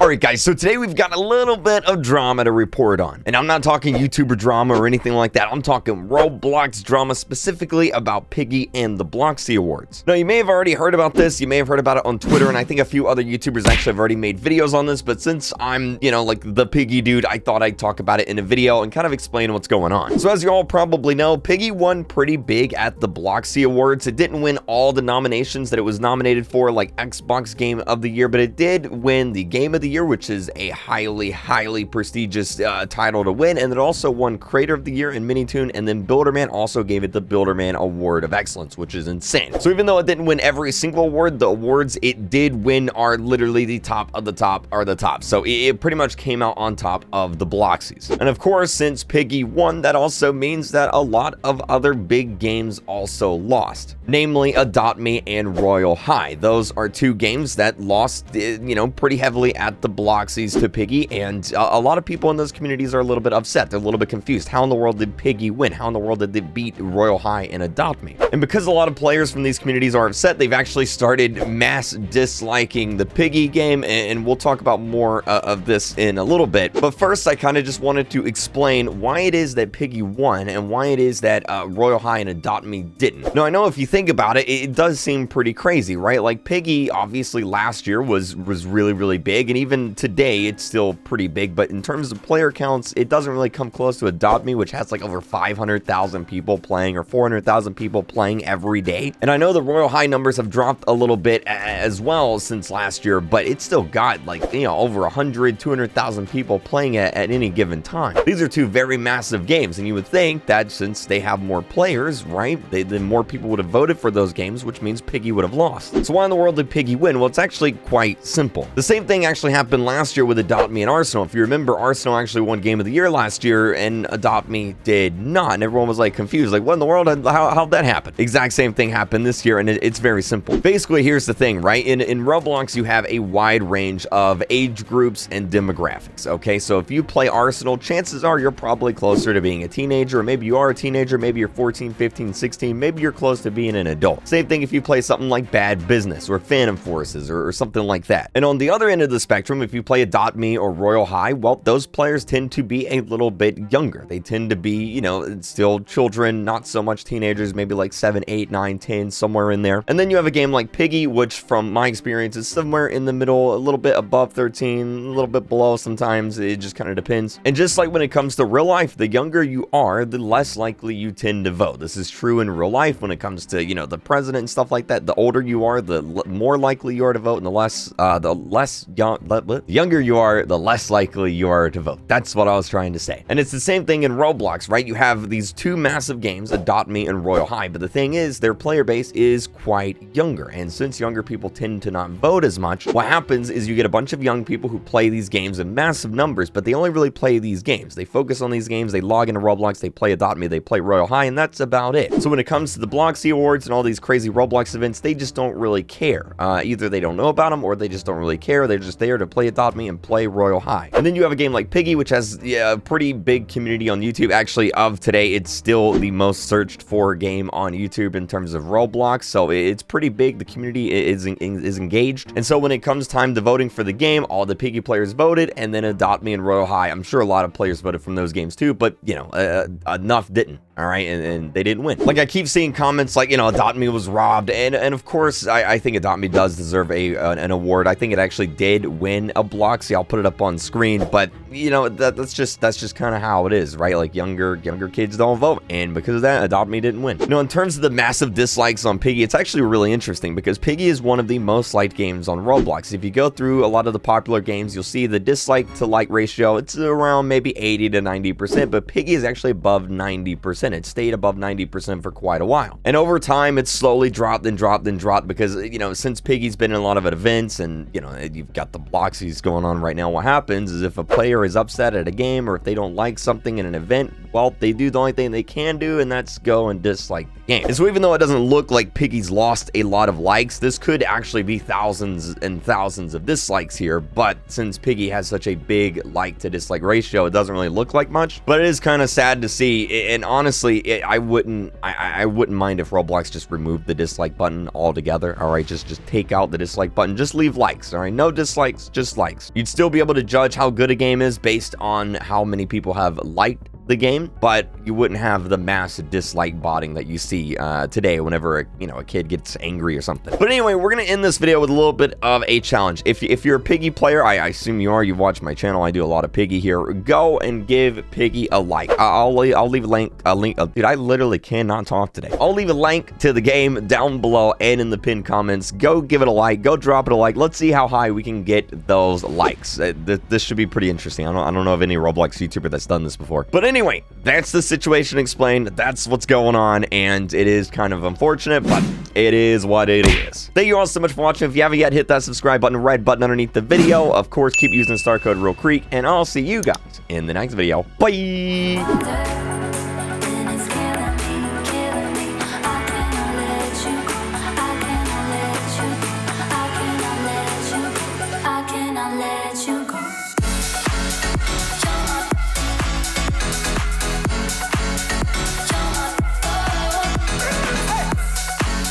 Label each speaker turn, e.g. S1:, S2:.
S1: Alright guys, so today we've got a little bit of drama to report on. And I'm not talking YouTuber drama or anything like that. I'm talking Roblox drama, specifically about Piggy and the Bloxy Awards. Now, you may have already heard about this. You may have heard about it on Twitter, and I think a few other YouTubers actually have already made videos on this. But since I'm, like the Piggy dude, I thought I'd talk about it in a video and kind of explain what's going on. So as you all probably know, Piggy won pretty big at the Bloxy Awards. It didn't win all the nominations that it was nominated for, like Xbox Game of the Year, but it did win the Game of the Year, which is a highly prestigious title to win, and it also won Creator of the Year in Minitoon, and then Builderman also gave it the Builderman Award of Excellence, which is insane. So even though it didn't win every single award, the awards it did win are literally the top of the top are the top. So it pretty much came out on top of the Bloxies. And of course, since Piggy won, that also means that a lot of other big games also lost, namely Adopt Me and Royal High. Those are two games that lost, pretty heavily at the Bloxies to Piggy, and a lot of people in those communities are a little bit upset. They're a little bit confused. How in the world did Piggy win? How in the world did they beat Royal High and Adopt Me? And because a lot of players from these communities are upset, they've actually started mass disliking the Piggy game, and we'll talk about more of this in a little bit. But first, I kind of just wanted to explain why it is that Piggy won and why it is that Royal High and Adopt Me didn't. Now, I know if you think about it, it does seem pretty crazy, right? Like, Piggy, obviously, last year was really big, and even today, it's still pretty big, but in terms of player counts, it doesn't really come close to Adopt Me, which has like over 500,000 people playing, or 400,000 people playing every day. And I know the Royal High numbers have dropped a little bit as well since last year, but it's still got like, over 100, 200,000 people playing at any given time. These are two very massive games, and you would think that since they have more players, right, then more people would have voted for those games, which means Piggy would have lost. So why in the world did Piggy win? Well, it's actually quite simple. The same thing actually happened last year with Adopt Me and Arsenal. If you remember, Arsenal actually won Game of the Year last year, and Adopt Me did not. And everyone was like confused, like, what in the world? How'd that happen? Exact same thing happened this year, and it's very simple. Basically, here's the thing, right? In Roblox, you have a wide range of age groups and demographics, okay? So if you play Arsenal, chances are you're probably closer to being a teenager, or maybe you are a teenager, maybe you're 14, 15, 16, maybe you're close to being an adult. Same thing if you play something like Bad Business or Phantom Forces or something like that. And on the other end of the spectrum, if you play Adopt Me or Royal High, well, those players tend to be a little bit younger. They tend to be, still children, not so much teenagers, maybe like 7, 8, 9, 10, somewhere in there. And then you have a game like Piggy, which from my experience is somewhere in the middle, a little bit above 13, a little bit below sometimes. It just kind of depends. And just like when it comes to real life, the younger you are, the less likely you tend to vote. This is true in real life when it comes to, the president and stuff like that. The older you are, the more likely you are to vote, and the younger you are, the less likely you are to vote. That's what I was trying to say. And it's the same thing in Roblox, right? You have these two massive games, Adopt Me and Royal High, but the thing is, their player base is quite younger, and since younger people tend to not vote as much, what happens is you get a bunch of young people who play these games in massive numbers, but they only really play these games. They focus on these games, they log into Roblox, they play Adopt Me, they play Royal High, and that's about it. So when it comes to the Bloxy Awards and all these crazy Roblox events, they just don't really care. Either they don't know about them, or they just don't really care. They're just there to play Adopt Me and play Royal High. And then you have a game like Piggy, which has a pretty big community on YouTube. Actually, of today, it's still the most searched for game on YouTube in terms of Roblox, so it's pretty big. The community is engaged, and so when it comes time to voting for the game, all the Piggy players voted, and then Adopt Me and Royal High, I'm sure a lot of players voted from those games too, but enough didn't. All right, and they didn't win. Like, I keep seeing comments like, Adopt Me was robbed, and of course, I think Adopt Me does deserve an award. I think it actually did win a Bloxy. I'll put it up on screen, but that's just kind of how it is, right? Like, younger kids don't vote, and because of that, Adopt Me didn't win. In terms of the massive dislikes on Piggy, it's actually really interesting because Piggy is one of the most liked games on Roblox. If you go through a lot of the popular games, you'll see the dislike to like ratio. It's around maybe 80 to 90%, but Piggy is actually above 90%. It stayed above 90% for quite a while. And over time, it's slowly dropped and dropped and dropped because, since Piggy's been in a lot of events and, you've got the Bloxies going on right now, what happens is if a player is upset at a game or if they don't like something in an event, well, they do the only thing they can do, and that's go and dislike the game. And so even though it doesn't look like Piggy's lost a lot of likes, this could actually be thousands and thousands of dislikes here, but since Piggy has such a big like to dislike ratio, it doesn't really look like much. But it is kind of sad to see, and honestly, I wouldn't mind if Roblox just removed the dislike button altogether. All right, just take out the dislike button, just leave likes. All right, no dislikes, just likes. You'd still be able to judge how good a game is based on how many people have liked the game, but you wouldn't have the massive dislike botting that you see today whenever a kid gets angry or something. But anyway, we're gonna end this video with a little bit of a challenge. If you're a Piggy player, I assume you are, you've watched my channel, I do a lot of Piggy here, go and give Piggy a like. I'll leave a link, dude, I literally cannot talk today. I'll leave a link to the game down below and in the pinned comments. Go give it a like, go drop it a like. Let's see how high we can get those likes. This should be pretty interesting. I don't know of any Roblox YouTuber that's done this before. But anyway, that's the situation explained. That's what's going on, and it is kind of unfortunate, but it is what it is. Thank you all so much for watching. If you haven't yet, hit that subscribe button, red button underneath the video. Of course, keep using star code Real Creek, and I'll see you guys in the next video. Bye!